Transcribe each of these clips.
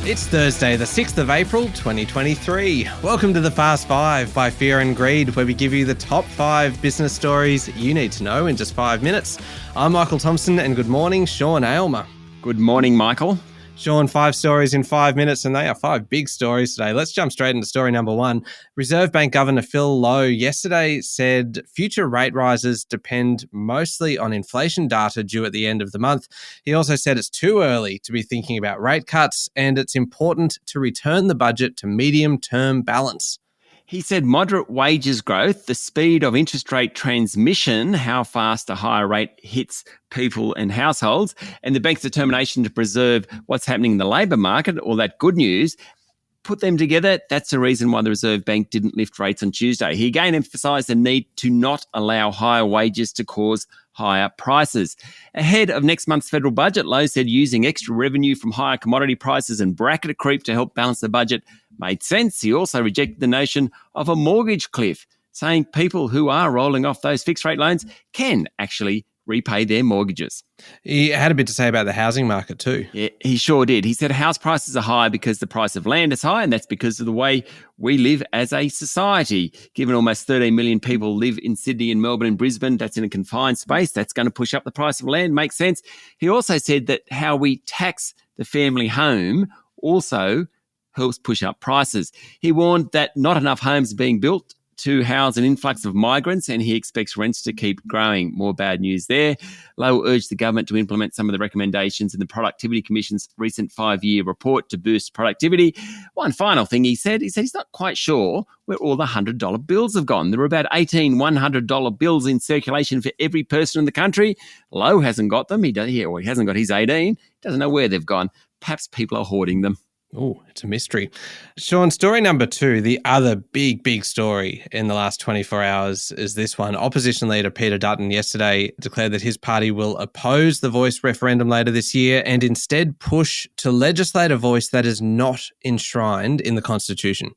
It's Thursday, the 6th of April, 2023. Welcome to the Fast Five by Fear and Greed, where we give you the top 5 business stories you need to know in just 5 minutes. I'm Michael Thompson, and good morning, Sean Aylmer. Good morning, Michael. Sean, 5 stories in 5 minutes, and they are 5 big stories today. Let's jump straight into story number 1. Reserve Bank Governor Phil Lowe yesterday said future rate rises depend mostly on inflation data due at the end of the month. He also said it's too early to be thinking about rate cuts, and it's important to return the budget to medium-term balance. He said moderate wages growth, the speed of interest rate transmission, how fast a higher rate hits people and households, and the bank's determination to preserve what's happening in the labour market, all that good news, put them together. That's the reason why the Reserve Bank didn't lift rates on Tuesday. He again emphasised the need to not allow higher wages to cause higher prices. Ahead of next month's federal budget, Lowe said using extra revenue from higher commodity prices and bracket creep to help balance the budget made sense. He also rejected the notion of a mortgage cliff, saying people who are rolling off those fixed rate loans can actually repay their mortgages. He had a bit to say about the housing market too. Yeah, he sure did. He said house prices are high because the price of land is high, and that's because of the way we live as a society. Given almost 13 million people live in Sydney and Melbourne and Brisbane, that's in a confined space. That's going to push up the price of land. Makes sense. He also said that how we tax the family home also helps push up prices. He warned that not enough homes are being built to house an influx of migrants, and he expects rents to keep growing. More bad news there. Lowe urged the government to implement some of the recommendations in the Productivity Commission's recent 5-year report to boost productivity. One final thing he said he's not quite sure where all the $100 bills have gone. There are about 18 $100 bills in circulation for every person in the country. Lowe hasn't got them. He hasn't got his 18. Doesn't know where they've gone. Perhaps people are hoarding them. Oh, it's a mystery. Sean, story number 2, the other big story in the last 24 hours is this one. Opposition leader Peter Dutton yesterday declared that his party will oppose the Voice referendum later this year and instead push to legislate a voice that is not enshrined in the Constitution.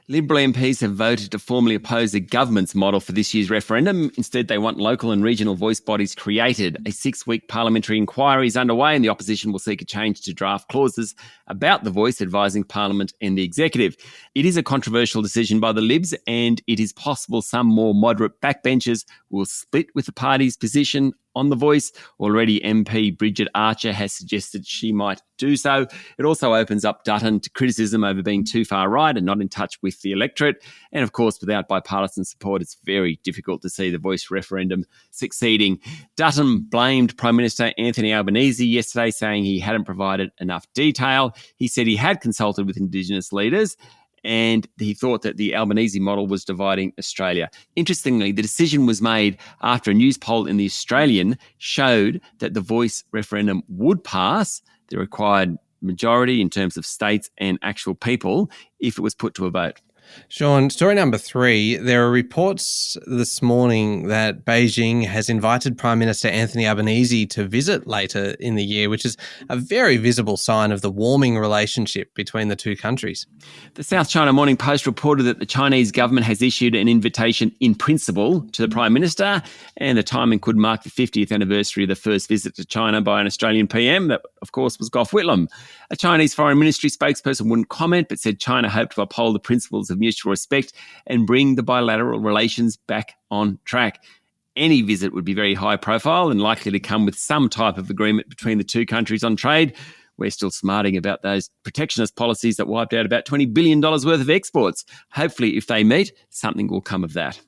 Liberal MPs have voted to formally oppose the government's model for this year's referendum. Instead, they want local and regional voice bodies created. A 6-week parliamentary inquiry is underway, and the opposition will seek a change to draft clauses about the voice advising Parliament and the executive. It is a controversial decision by the Libs, and it is possible some more moderate backbenchers will split with the party's position on the voice. Already MP Bridget Archer has suggested she might do so. It also opens up Dutton to criticism over being too far right and not in touch with the electorate. And of course, without bipartisan support, it's very difficult to see the Voice referendum succeeding. Dutton blamed Prime Minister Anthony Albanese yesterday, saying he hadn't provided enough detail. He said he had consulted with Indigenous leaders, and he thought that the Albanese model was dividing Australia. Interestingly, the decision was made after a news poll in The Australian showed that the Voice referendum would pass the required majority in terms of states and actual people if it was put to a vote. Sean, story number 3, there are reports this morning that Beijing has invited Prime Minister Anthony Albanese to visit later in the year, which is a very visible sign of the warming relationship between the two countries. The South China Morning Post reported that the Chinese government has issued an invitation in principle to the Prime Minister, and the timing could mark the 50th anniversary of the first visit to China by an Australian PM. That, of course, was Gough Whitlam. A Chinese Foreign Ministry spokesperson wouldn't comment, but said China hoped to uphold the principles of mutual respect and bring the bilateral relations back on track. Any visit would be very high profile and likely to come with some type of agreement between the two countries on trade. We're still smarting about those protectionist policies that wiped out about $20 billion worth of exports. Hopefully, if they meet, something will come of that.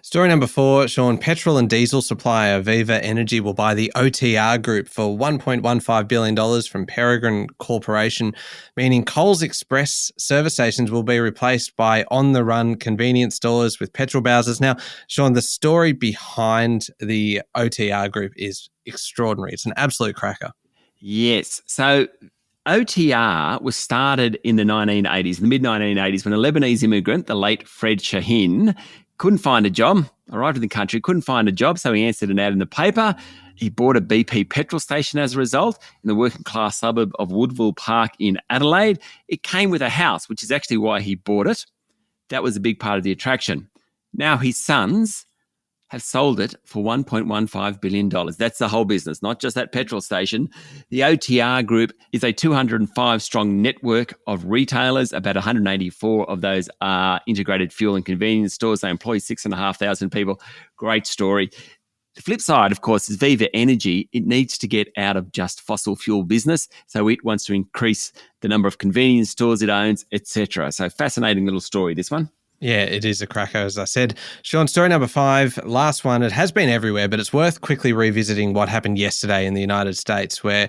Story number 4, Sean, petrol and diesel supplier Viva Energy will buy the OTR Group for $1.15 billion from Peregrine Corporation, meaning Coles Express service stations will be replaced by on-the-run convenience stores with petrol bowsers. Now, Sean, the story behind the OTR Group is extraordinary. It's an absolute cracker. Yes. So OTR was started in the 1980s, the mid-1980s, when a Lebanese immigrant, the late Fred Shahin, couldn't find a job, arrived in the country, couldn't find a job, so he answered an ad in the paper. He bought a BP petrol station as a result in the working class suburb of Woodville Park in Adelaide. It came with a house, which is actually why he bought it. That was a big part of the attraction. Now his sons have sold it for $1.15 billion. That's the whole business, not just that petrol station. The OTR Group is a 205-strong network of retailers. About 184 of those are integrated fuel and convenience stores. They employ 6,500 people. Great story. The flip side, of course, is Viva Energy. It needs to get out of just fossil fuel business. So it wants to increase the number of convenience stores it owns, etc. So fascinating little story, this one. Yeah, it is a cracker, as I said. Sean, story number 5, last one. It has been everywhere, but it's worth quickly revisiting what happened yesterday in the United States, where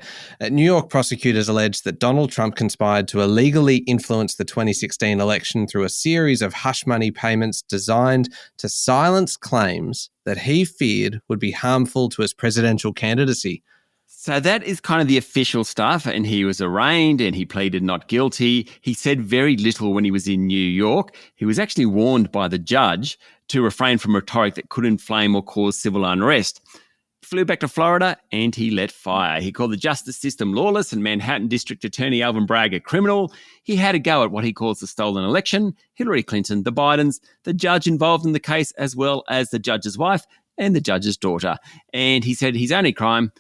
New York prosecutors alleged that Donald Trump conspired to illegally influence the 2016 election through a series of hush money payments designed to silence claims that he feared would be harmful to his presidential candidacy. So that is kind of the official stuff, and he was arraigned and he pleaded not guilty. He said very little when he was in New York. He was actually warned by the judge to refrain from rhetoric that could inflame or cause civil unrest. He flew back to Florida and he let fire. He called the justice system lawless and Manhattan District Attorney Alvin Bragg a criminal. He had a go at what he calls the stolen election, Hillary Clinton, the Bidens, the judge involved in the case, as well as the judge's wife and the judge's daughter. And he said his only crime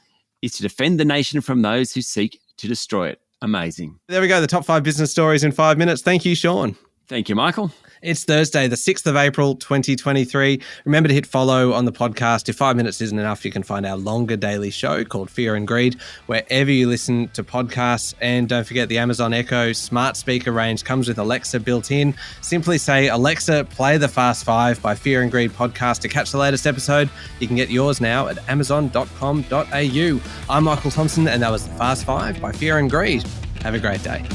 is to defend the nation from those who seek to destroy it. Amazing. There we go, the top 5 business stories in 5 minutes. Thank you, Sean. Thank you, Michael. It's Thursday, the 6th of April, 2023. Remember to hit follow on the podcast. If 5 minutes isn't enough, you can find our longer daily show called Fear and Greed wherever you listen to podcasts. And don't forget, the Amazon Echo smart speaker range comes with Alexa built in. Simply say, Alexa, play the Fast 5 by Fear and Greed podcast to catch the latest episode. You can get yours now at amazon.com.au. I'm Michael Thompson, and that was the Fast 5 by Fear and Greed. Have a great day.